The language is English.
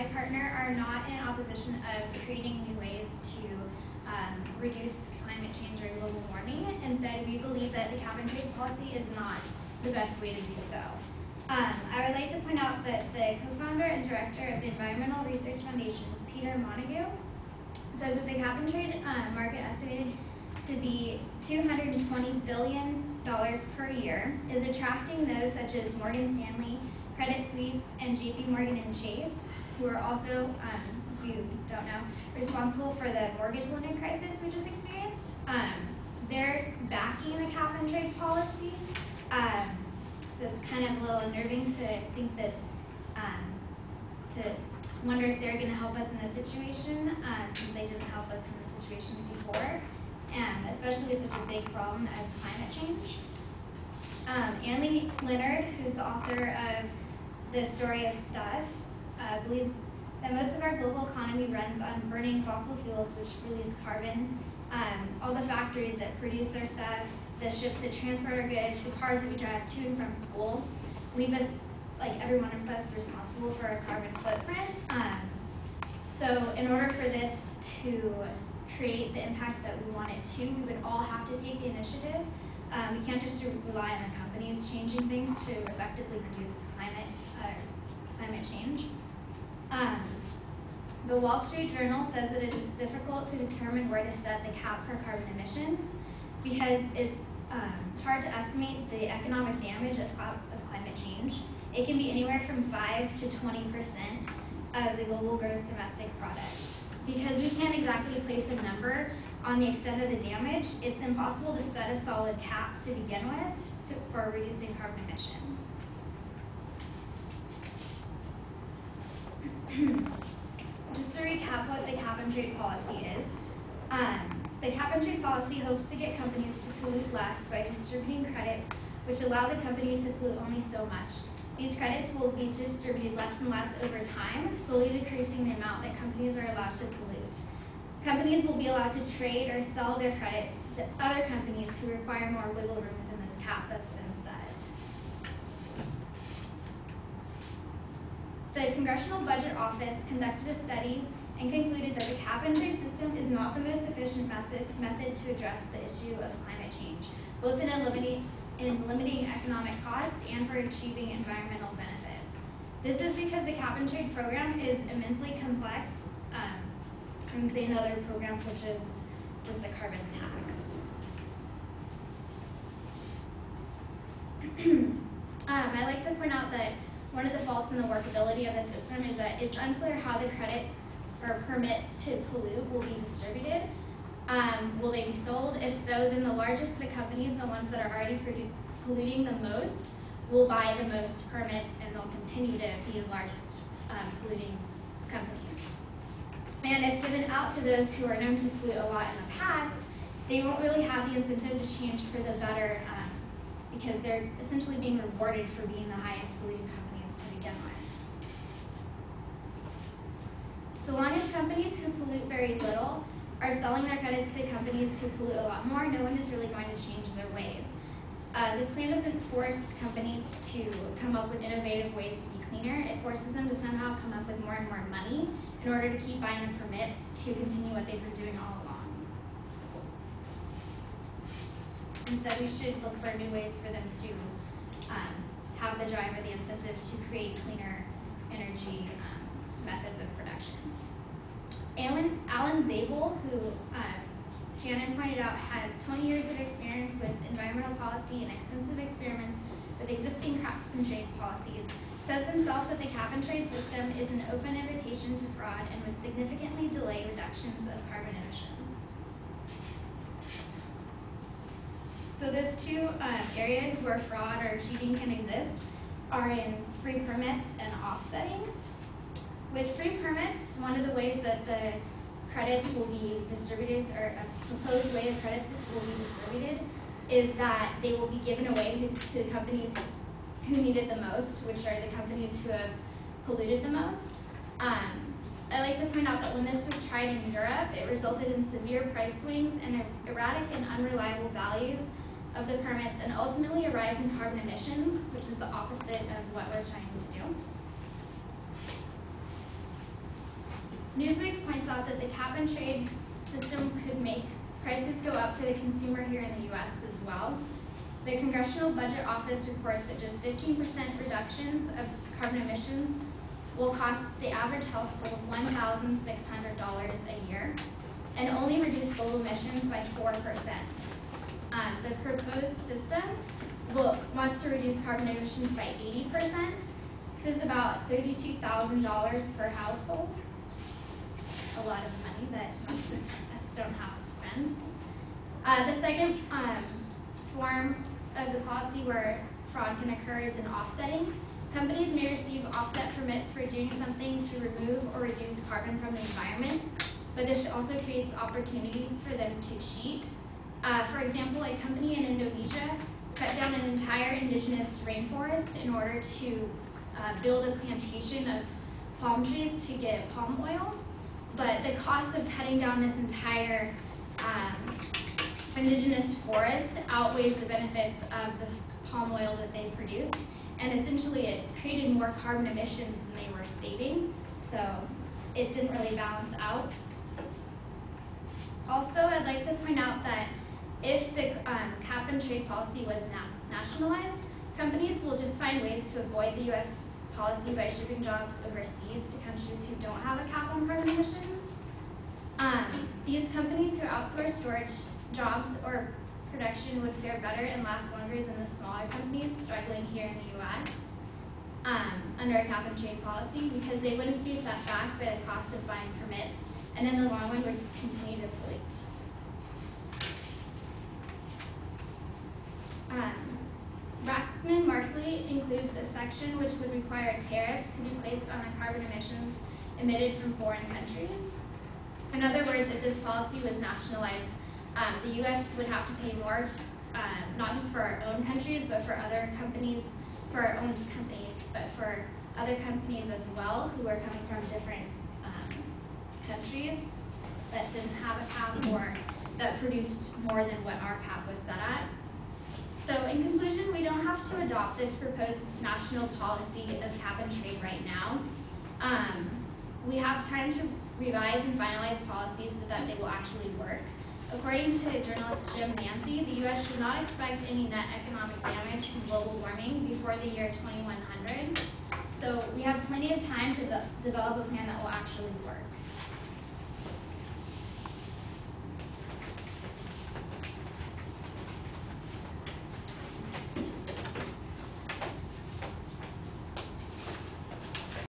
my partner are not in opposition of creating new ways to reduce climate change or global warming. Instead, we believe that the cap and trade policy is not the best way to do so. I would like to point out that the co-founder and director of the Environmental Research Foundation, Peter Montague, says that the cap and trade market, estimated to be $220 billion per year, is attracting those such as Morgan Stanley, Credit Suisse, and JP Morgan and Chase, who are also, if you don't know, responsible for the mortgage lending crisis we just experienced. They're backing the cap and trade policy. So it's kind of a little unnerving to think that, to wonder if they're going to help us in this situation, since they didn't help us in this situation before, and especially with such a big problem as climate change. Annie Leonard, who's the author of The Story of Stuff, believes that most of our global economy runs on burning fossil fuels, which release carbon. All the factories that produce our stuff, the ships that transport our goods, the cars that we drive to and from school, leave us, like every one of us, responsible for our carbon footprint. So in order for this to create the impact that we want it to, we would all have to take the initiative. We can't just rely on the companies changing things to effectively reduce climate change. The Wall Street Journal says that it is difficult to determine where to set the cap for carbon emissions because it's hard to estimate the economic damage of climate change. It can be anywhere from 5 to 20% of the global gross domestic product. Because we can't exactly place a number on the extent of the damage, it's impossible to set a solid cap to begin with for reducing carbon emissions. Just to recap what the cap and trade policy is, the cap and trade policy hopes to get companies to pollute less by distributing credits, which allow the companies to pollute only so much. These credits will be distributed less and less over time, slowly decreasing the amount that companies are allowed to pollute. Companies will be allowed to trade or sell their credits to other companies who require more wiggle room within this cap that's been set. The Congressional Budget Office conducted a study and concluded that the cap and trade system is not the most efficient method to address the issue of climate change, both in limiting economic costs and for achieving environmental benefits. This is because the cap and trade program is immensely complex, than other programs such as just the carbon tax. I like to point out that one of the faults in the workability of the system is that it's unclear how the credits or permits to pollute will be distributed. Will they be sold? If so, then the largest of the companies, the ones that are already polluting the most, will buy the most permits and they'll continue to be the largest polluting companies. And if given out to those who are known to pollute a lot in the past, they won't really have the incentive to change for the better because they're essentially being rewarded for being the highest polluting companies to begin with. So long as companies who pollute very little are selling their credits to companies who pollute a lot more, no one is really going to change their ways. This plan doesn't force companies to come up with innovative ways to be cleaner. It forces them to somehow come up with more and more money in order to keep buying the permits to continue what they've been doing all along. Instead, we should look for new ways for them to have the drive or the incentives to create cleaner energy methods of production. Alan Zabel, who Shannon pointed out, has 20 years of experience with environmental policy and extensive experiments with existing cap and trade policies, says himself that the cap and trade system is an open invitation to fraud and would significantly delay reductions of carbon emissions. So those two areas where fraud or cheating can exist are in free permits and offsetting. With free permits, one of the ways that the credits will be distributed, or a proposed way the credits will be distributed, is that they will be given away to companies who need it the most, which are the companies who have polluted the most. I like to point out that when this was tried in Europe, it resulted in severe price swings and erratic and unreliable values of the permits, and ultimately a rise in carbon emissions, which is the opposite of what we're trying to do. Newsweek points out that the cap and trade system could make prices go up for the consumer here in the U.S. as well. The Congressional Budget Office reports that just 15% reductions of carbon emissions will cost the average household $1,600 a year, and only reduce global emissions by 4%. The proposed system wants to reduce carbon emissions by 80%. This is about $32,000 per household. A lot of money that most of us don't have to spend. The second form of the policy where fraud can occur is in offsetting. Companies may receive offset permits for doing something to remove or reduce carbon from the environment, but this also creates opportunities for them to cheat. For example, a company in Indonesia cut down an entire indigenous rainforest in order to build a plantation of palm trees to get palm oil, but the cost of cutting down this entire indigenous forest outweighs the benefits of the palm oil that they produce, and essentially it created more carbon emissions than they were saving, so it didn't really balance out. Also, I'd like to point out that if the cap and trade policy was nationalized, companies will just find ways to avoid the U.S. policy by shipping jobs overseas to countries who don't have a cap on carbon emissions. These companies who outsource storage jobs or production would fare better and last longer than the smaller companies struggling here in the U.S. Under a cap and trade policy, because they wouldn't be set back by the cost of buying permits, and in the long run would continue to pollute. Waxman-Markey includes a section which would require tariffs to be placed on carbon emissions emitted from foreign countries. In other words, if this policy was nationalized, the U.S. would have to pay more, not just for our own countries, but for other companies, for our own companies, but for other companies as well who are coming from different countries that didn't have a cap or that produced more than what our cap was set at. So in conclusion, we don't have to adopt this proposed national policy of cap and trade right now. We have time to revise and finalize policies so that they will actually work. According to journalist Jim Nancy, the U.S. should not expect any net economic damage from global warming before the year 2100. So we have plenty of time to develop a plan that will actually work.